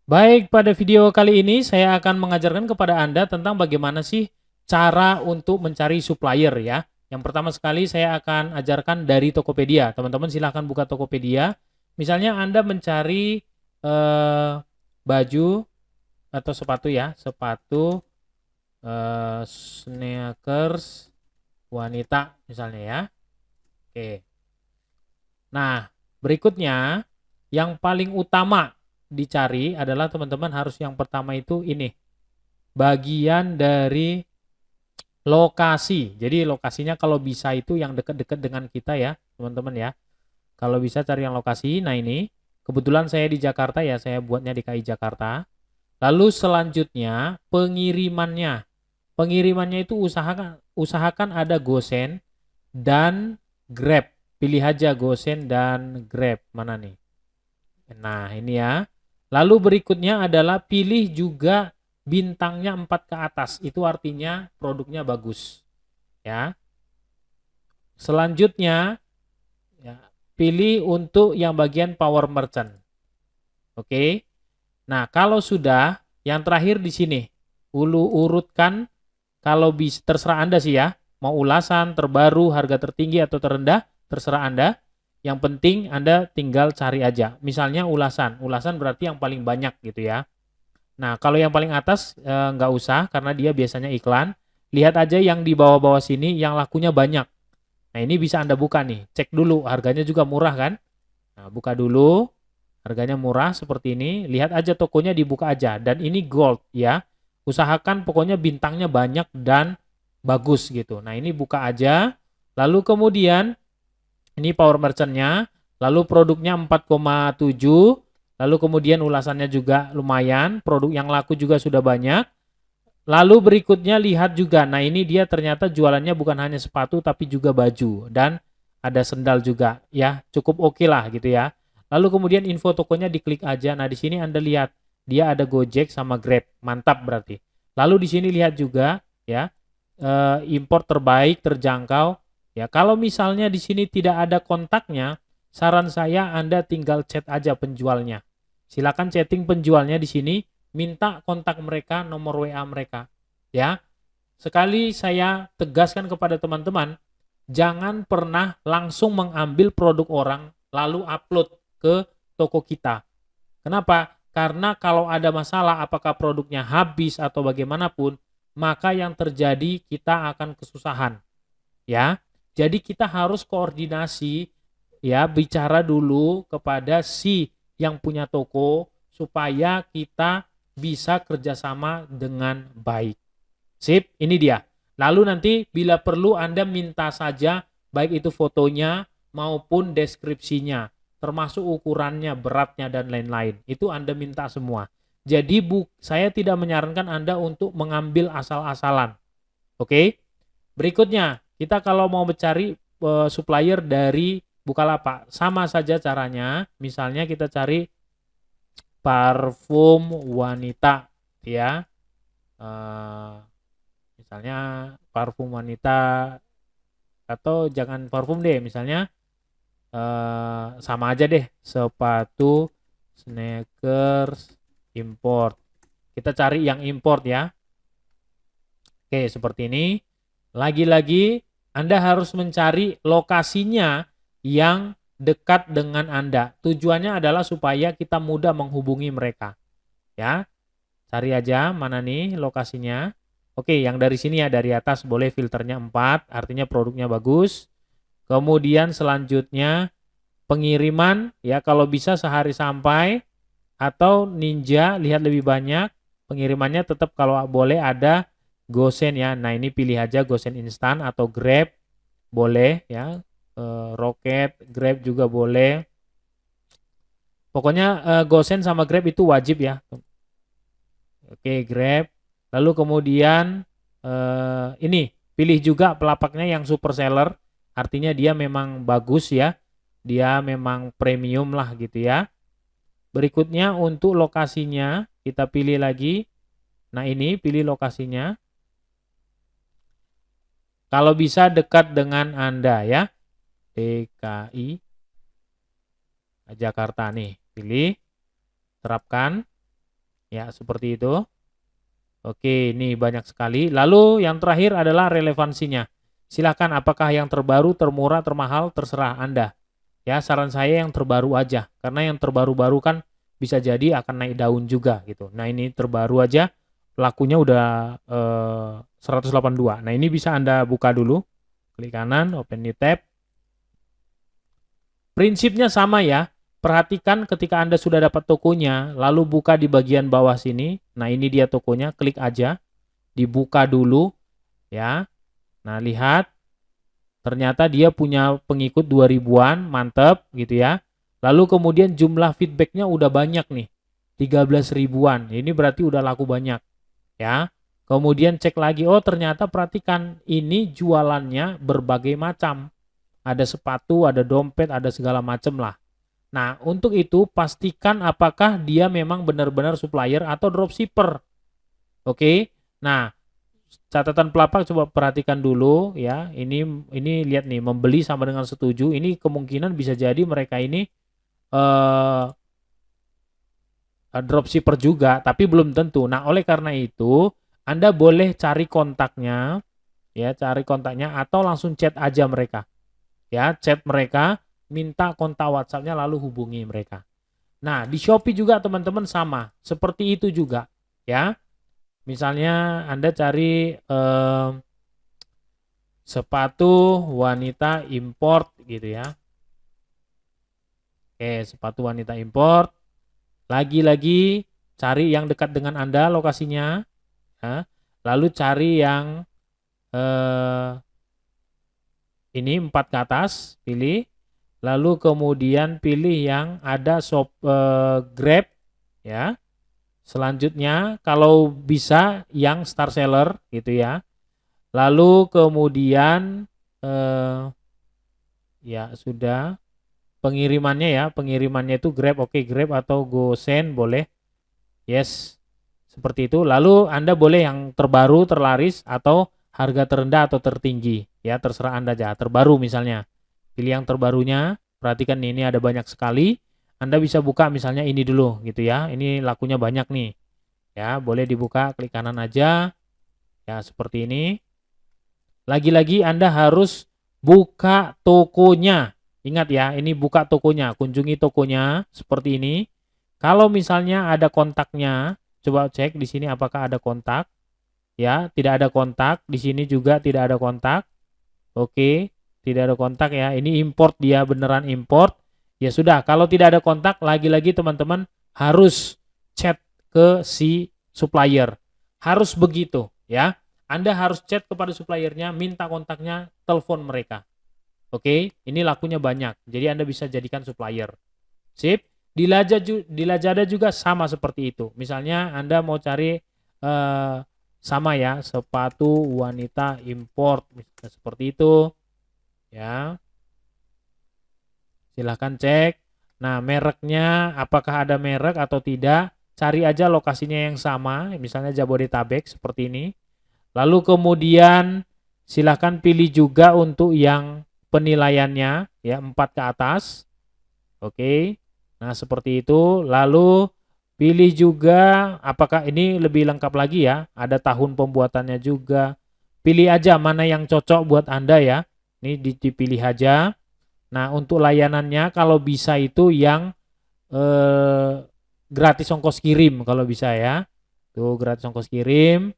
Baik, pada video kali ini saya akan mengajarkan kepada Anda tentang bagaimana sih cara untuk mencari supplier ya. Yang pertama sekali saya akan ajarkan dari Tokopedia. Teman-teman silahkan buka Tokopedia. Misalnya Anda mencari baju atau sepatu ya, sepatu sneakers wanita misalnya ya. Oke. Nah, berikutnya yang paling utama dicari adalah teman-teman harus yang pertama itu ini, bagian dari lokasi. Jadi lokasinya kalau bisa itu yang dekat-dekat dengan kita ya, teman-teman ya. Kalau bisa cari yang lokasi. Nah, ini kebetulan saya di Jakarta ya, saya buatnya di KI Jakarta. Lalu selanjutnya pengirimannya. Pengirimannya itu usahakan ada GoSend dan Grab. Pilih aja GoSend dan Grab. Mana nih? Nah, ini ya. Lalu berikutnya adalah pilih juga bintangnya 4 ke atas. Itu artinya produknya bagus. Ya. Selanjutnya, ya, pilih untuk yang bagian power merchant. Oke. Nah, kalau sudah, yang terakhir di sini. Urutkan kalau bisa, terserah Anda sih ya. Mau ulasan, terbaru, harga tertinggi atau terendah, terserah Anda. Yang penting Anda tinggal cari aja. Misalnya ulasan. Ulasan berarti yang paling banyak gitu ya. Nah, kalau yang paling atas nggak usah karena dia biasanya iklan. Lihat aja yang di bawah-bawah sini yang lakunya banyak. Nah, ini bisa Anda buka nih. Cek dulu, harganya juga murah kan? Nah, buka dulu. Harganya murah seperti ini. Lihat aja tokonya dibuka aja. Dan ini gold ya. Usahakan pokoknya bintangnya banyak dan bagus gitu. Nah, ini buka aja. Lalu kemudian ini power merchant-nya. Lalu produknya 4,7. Lalu kemudian ulasannya juga lumayan. Produk yang laku juga sudah banyak. Lalu berikutnya lihat juga. Nah, ini dia ternyata jualannya bukan hanya sepatu tapi juga baju dan ada sendal juga ya. Cukup oke lah gitu ya. Lalu kemudian info tokonya diklik aja. Nah, di sini Anda lihat dia ada Gojek sama Grab. Mantap berarti. Lalu di sini lihat juga ya, import terbaik, terjangkau. Ya, kalau misalnya di sini tidak ada kontaknya, saran saya Anda tinggal chat aja penjualnya. Silakan chatting penjualnya di sini, minta kontak mereka, nomor WA mereka. Ya, sekali saya tegaskan kepada teman-teman, jangan pernah langsung mengambil produk orang lalu upload ke toko kita. Kenapa? Karena kalau ada masalah apakah produknya habis atau bagaimanapun, maka yang terjadi kita akan kesusahan. Ya. Jadi kita harus koordinasi ya, bicara dulu kepada si yang punya toko supaya kita bisa kerjasama dengan baik. Sip, ini dia. Lalu nanti bila perlu Anda minta saja baik itu fotonya maupun deskripsinya, termasuk ukurannya, beratnya dan lain-lain. Itu Anda minta semua. Jadi saya tidak menyarankan Anda untuk mengambil asal-asalan. Oke? Berikutnya, kita kalau mau mencari supplier dari Bukalapak, sama saja caranya. Misalnya kita cari parfum wanita ya. Misalnya parfum wanita atau jangan parfum deh, misalnya sama aja deh, sepatu sneakers import. Kita cari yang import ya. Oke, seperti ini. Lagi-lagi Anda harus mencari lokasinya yang dekat dengan Anda. Tujuannya adalah supaya kita mudah menghubungi mereka. Ya, cari aja mana nih lokasinya. Oke, yang dari sini ya, dari atas boleh filternya 4, artinya produknya bagus. Kemudian selanjutnya pengiriman, ya kalau bisa sehari sampai, atau Ninja lihat lebih banyak. Pengirimannya tetap kalau boleh ada GoSend ya. Nah, ini pilih aja GoSend instan atau Grab boleh ya. Rocket, Grab juga boleh. Pokoknya GoSend sama Grab itu wajib ya. Oke, Grab. Lalu kemudian ini pilih juga pelapaknya yang super seller. Artinya dia memang bagus ya. Dia memang premium lah gitu ya. Berikutnya untuk lokasinya kita pilih lagi. Nah, ini pilih lokasinya. Kalau bisa dekat dengan Anda ya. DKI Jakarta nih. Pilih, terapkan. Ya, seperti itu. Oke, ini banyak sekali. Lalu yang terakhir adalah relevansinya. Silakan apakah yang terbaru, termurah, termahal, terserah Anda. Ya, saran saya yang terbaru aja. Karena yang terbaru-baru kan bisa jadi akan naik daun juga gitu. Nah, ini terbaru aja. Lakunya udah 182. Nah, ini bisa Anda buka dulu. Klik kanan, open new tab. Prinsipnya sama ya. Perhatikan ketika Anda sudah dapat tokonya, lalu buka di bagian bawah sini. Nah, ini dia tokonya, klik aja. Dibuka dulu ya. Nah, lihat ternyata dia punya pengikut 2000-an, mantep gitu ya. Lalu kemudian jumlah feedbacknya udah banyak nih, 13 ribuan. Ini berarti udah laku banyak ya. Kemudian cek lagi, oh ternyata perhatikan ini jualannya berbagai macam. Ada sepatu, ada dompet, ada segala macam lah. Nah, untuk itu pastikan apakah dia memang benar-benar supplier atau dropshipper. Oke. Nah, catatan pelapak coba perhatikan dulu ya. Ini lihat nih, membeli sama dengan setuju. Ini kemungkinan bisa jadi mereka ini eh dropshipper juga, tapi belum tentu. Nah, oleh karena itu Anda boleh cari kontaknya ya, cari kontaknya atau langsung chat aja mereka. Ya, chat mereka, minta kontak WhatsApp-nya lalu hubungi mereka. Nah, di Shopee juga teman-teman sama, seperti itu juga ya. Misalnya Anda cari sepatu wanita import gitu ya. Oke, sepatu wanita import. Lagi-lagi cari yang dekat dengan Anda lokasinya. Ya. Lalu cari yang ini 4 ke atas, pilih. Lalu kemudian pilih yang ada Grab ya. Selanjutnya kalau bisa yang star seller gitu ya. Lalu kemudian ya sudah pengirimannya ya, pengirimannya itu Grab, oke Grab atau GoSend boleh. Yes. Seperti itu. Lalu Anda boleh yang terbaru, terlaris atau harga terendah atau tertinggi. Ya, terserah Anda aja. Terbaru misalnya. Pilih yang terbarunya. Perhatikan nih, ini ada banyak sekali. Anda bisa buka misalnya ini dulu gitu ya. Ini lakunya banyak nih. Ya, boleh dibuka, klik kanan aja. Ya, seperti ini. Lagi-lagi Anda harus buka tokonya. Ingat ya, ini buka tokonya, kunjungi tokonya seperti ini. Kalau misalnya ada kontaknya, coba cek di sini apakah ada kontak. Ya, tidak ada kontak. Di sini juga tidak ada kontak. Oke, tidak ada kontak ya. Ini import, dia beneran import. Ya sudah, kalau tidak ada kontak, lagi-lagi teman-teman harus chat ke si supplier. Harus begitu ya. Anda harus chat kepada suppliernya, minta kontaknya, telepon mereka. Oke, ini lakunya banyak. Jadi Anda bisa jadikan supplier. Sip. Di Lazada juga sama seperti itu. Misalnya Anda mau cari sama ya, sepatu wanita import misalnya seperti itu. Ya. Silahkan cek. Nah, mereknya apakah ada merek atau tidak? Cari aja lokasinya yang sama, misalnya Jabodetabek seperti ini. Lalu kemudian silahkan pilih juga untuk yang penilaiannya ya 4 ke atas. Oke. Nah, seperti itu. Lalu pilih juga apakah ini lebih lengkap lagi ya. Ada tahun pembuatannya juga. Pilih aja mana yang cocok buat Anda ya. Ini dipilih aja. Nah, untuk layanannya kalau bisa itu yang gratis ongkos kirim kalau bisa ya. Tuh gratis ongkos kirim.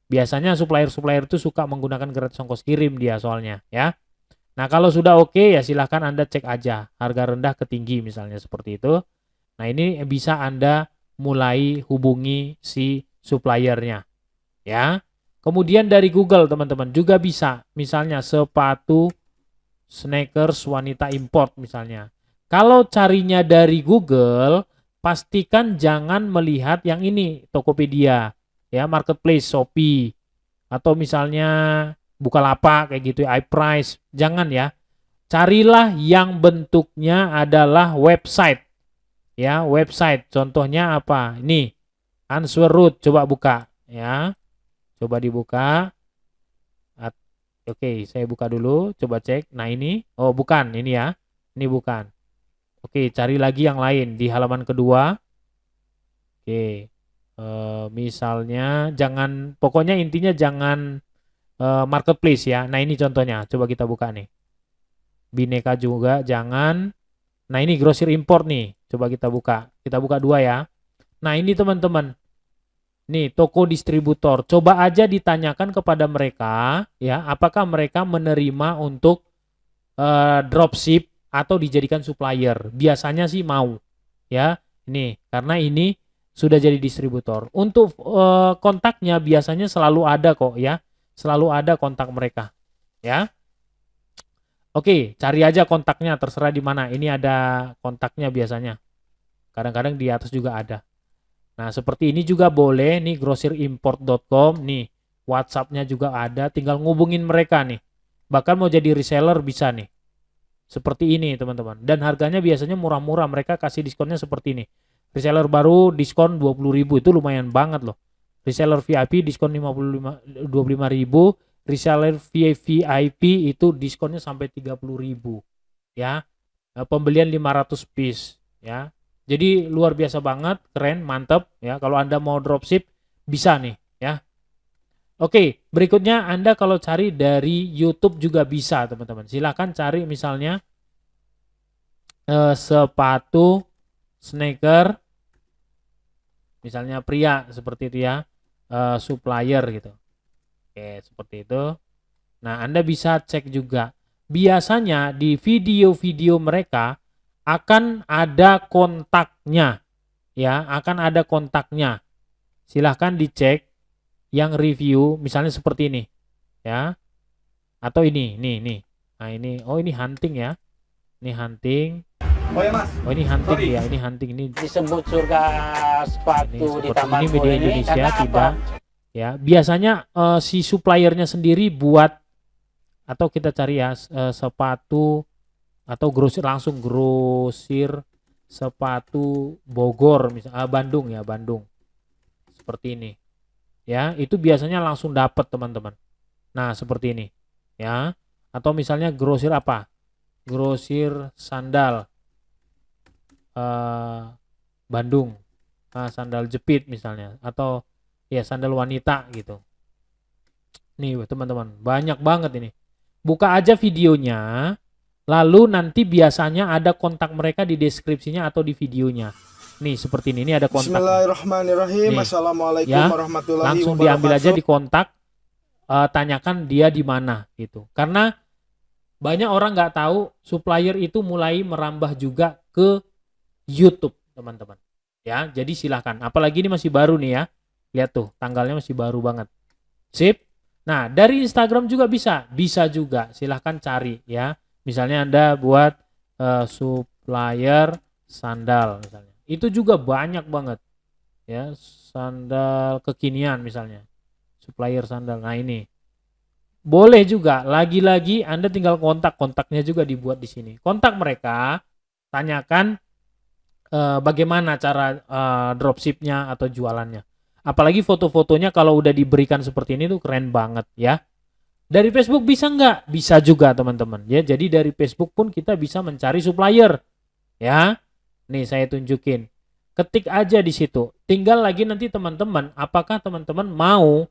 Biasanya supplier-supplier itu suka menggunakan gratis ongkos kirim dia soalnya ya. Nah, kalau sudah oke ya silahkan Anda cek aja harga rendah ke tinggi misalnya seperti itu. Nah, ini bisa Anda mulai hubungi si suppliernya ya. Kemudian dari Google teman-teman juga bisa. Misalnya sepatu sneakers wanita import misalnya. Kalau carinya dari Google, pastikan jangan melihat yang ini Tokopedia ya, marketplace Shopee atau misalnya Bukalapak kayak gitu, iPrice. Jangan ya. Carilah yang bentuknya adalah website. Ya, website. Contohnya apa? Ini. Answerroot, coba buka ya. Coba dibuka. Oke, saya buka dulu, coba cek. Nah, ini. Oh, bukan, ini ya. Ini bukan. Oke, cari lagi yang lain di halaman kedua. Oke. Misalnya jangan, pokoknya intinya jangan marketplace ya. Nah ini contohnya, coba kita buka nih. Bineka juga jangan. Nah ini grosir import nih, coba kita buka. Kita buka dua ya. Nah ini teman-teman, nih toko distributor. Coba aja ditanyakan kepada mereka ya, apakah mereka menerima untuk dropship atau dijadikan supplier. Biasanya sih mau ya. Ini karena ini sudah jadi distributor. Untuk kontaknya biasanya selalu ada kok ya. Selalu ada kontak mereka ya. Oke, cari aja kontaknya, terserah di mana. Ini ada kontaknya biasanya. Kadang-kadang di atas juga ada. Nah, seperti ini juga boleh nih, grosirimport.com nih. WhatsApp-nya juga ada, tinggal ngubungin mereka nih. Bahkan mau jadi reseller bisa nih. Seperti ini, teman-teman. Dan harganya biasanya murah-murah, mereka kasih diskonnya seperti ini. Reseller baru diskon 20.000, itu lumayan banget loh. Reseller VIP diskon 25.000, reseller VIP itu diskonnya sampai 30.000 ya. Pembelian 500 piece ya. Jadi luar biasa banget, keren, mantap ya. Kalau Anda mau dropship bisa nih ya. Oke, berikutnya Anda kalau cari dari YouTube juga bisa, teman-teman. Silahkan cari misalnya sepatu sneaker, misalnya pria seperti itu ya, supplier gitu. Oke, seperti itu. Nah, Anda bisa cek juga. Biasanya di video-video mereka akan ada kontaknya. Ya, akan ada kontaknya. Silahkan dicek yang review, misalnya seperti ini. Ya. Atau ini, nih. Nah, ini, oh ini hunting ya. Ini hunting. Oh ya Mas. Oh ini hunting. Sorry. Ya, ini hunting ini. Disebut surga sepatu di Taman ini media ini Indonesia karena tidak. apa? Ya, biasanya si suppliernya sendiri buat, atau kita cari ya sepatu atau grosir, langsung grosir sepatu Bogor misalnya, Bandung ya, Bandung. Seperti ini. Ya, itu biasanya langsung dapat, teman-teman. Nah, seperti ini. Ya. Atau misalnya grosir apa? Grosir sandal Bandung. Sandal jepit misalnya, atau ya sandal wanita gitu. Nih teman-teman, banyak banget ini. Buka aja videonya, lalu nanti biasanya ada kontak mereka di deskripsinya atau di videonya. Nih seperti ini ada kontak. Bismillahirrahmanirrahim. Nih, Assalamualaikum ya, warahmatullahi langsung wabarakatuh. diambil aja di kontak, tanyakan dia di mana gitu. Karena banyak orang nggak tahu supplier itu mulai merambah juga ke YouTube, teman-teman. Ya, jadi silahkan. Apalagi ini masih baru nih ya. Lihat tuh, tanggalnya masih baru banget. Sip. Nah, dari Instagram juga bisa juga. Silahkan cari ya. Misalnya Anda buat supplier sandal misalnya. Itu juga banyak banget. Ya, sandal kekinian misalnya. Supplier sandal. Nah, ini. Boleh juga. Lagi-lagi Anda tinggal kontaknya juga dibuat di sini. Kontak mereka, tanyakan bagaimana cara dropshipnya atau jualannya. Apalagi foto-fotonya kalau udah diberikan seperti ini tuh keren banget ya. Dari Facebook bisa nggak? Bisa juga, teman-teman ya. Jadi dari Facebook pun kita bisa mencari supplier ya. Nih saya tunjukin. Ketik aja di situ. Tinggal lagi nanti teman-teman, apakah teman-teman mau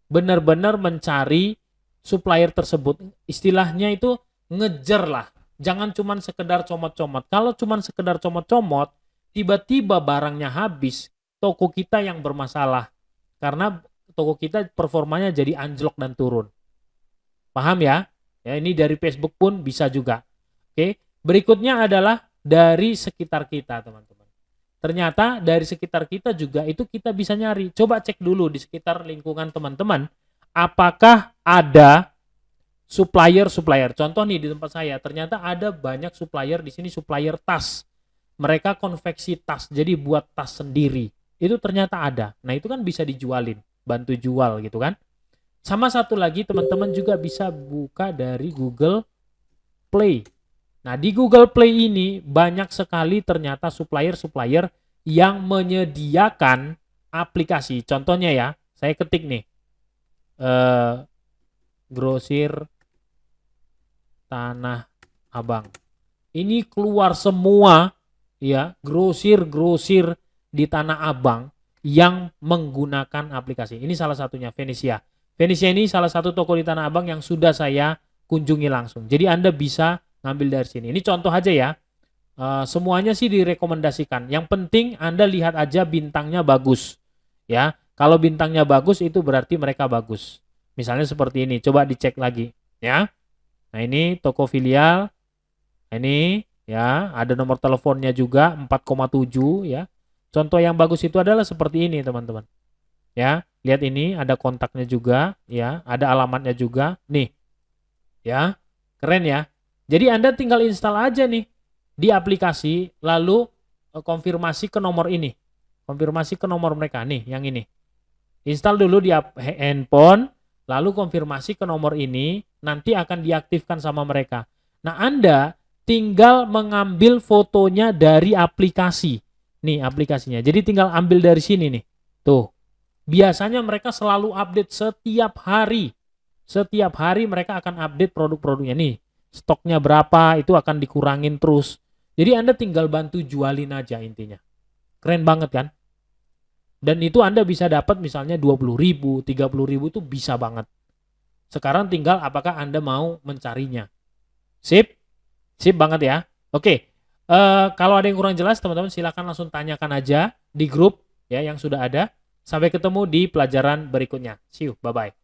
benar-benar mencari supplier tersebut. Istilahnya itu ngejar lah. Jangan cuman sekedar comot-comot. Kalau cuman sekedar comot-comot, tiba-tiba barangnya habis, toko kita yang bermasalah. Karena toko kita performanya jadi anjlok dan turun. Paham ya? Ya, ini dari Facebook pun bisa juga. Oke, berikutnya adalah dari sekitar kita, teman-teman. Ternyata dari sekitar kita juga itu kita bisa nyari. Coba cek dulu di sekitar lingkungan teman-teman, apakah ada supplier. Contoh nih di tempat saya, ternyata ada banyak supplier di sini, supplier tas. Mereka konveksi tas, jadi buat tas sendiri. Itu ternyata ada. Nah, itu kan bisa dijualin, bantu jual gitu kan. Sama satu lagi, teman-teman juga bisa buka dari Google Play. Nah, di Google Play ini banyak sekali ternyata supplier-supplier yang menyediakan aplikasi. Contohnya ya, saya ketik nih. Grosir Tanah Abang. Ini keluar semua ya, grosir di Tanah Abang yang menggunakan aplikasi. Ini salah satunya Venesia. Venesia ini salah satu toko di Tanah Abang yang sudah saya kunjungi langsung. Jadi Anda bisa ngambil dari sini. Ini contoh aja ya. Semuanya sih direkomendasikan. Yang penting Anda lihat aja bintangnya bagus. Ya, kalau bintangnya bagus itu berarti mereka bagus. Misalnya seperti ini. Coba dicek lagi, ya. Nah, ini toko filial. Ini ya, ada nomor teleponnya juga 4,7 ya. Contoh yang bagus itu adalah seperti ini, teman-teman. Ya, lihat ini ada kontaknya juga, ya, ada alamatnya juga. Nih. Ya. Keren ya. Jadi Anda tinggal install aja nih di aplikasi, lalu konfirmasi ke nomor ini. Konfirmasi ke nomor mereka nih, yang ini. Install dulu di handphone, lalu konfirmasi ke nomor ini, nanti akan diaktifkan sama mereka. Nah, Anda tinggal mengambil fotonya dari aplikasi. Nih aplikasinya. Jadi tinggal ambil dari sini nih. Tuh. Biasanya mereka selalu update setiap hari. Setiap hari mereka akan update produk-produknya nih. Stoknya berapa, itu akan dikurangin terus. Jadi Anda tinggal bantu jualin aja intinya. Keren banget kan? Dan itu Anda bisa dapat misalnya 20.000, 30.000 itu bisa banget. Sekarang tinggal apakah Anda mau mencarinya. Sip? Sip banget ya. Oke. Kalau ada yang kurang jelas teman-teman silakan langsung tanyakan aja di grup ya yang sudah ada. Sampai ketemu di pelajaran berikutnya. See you. Bye-bye.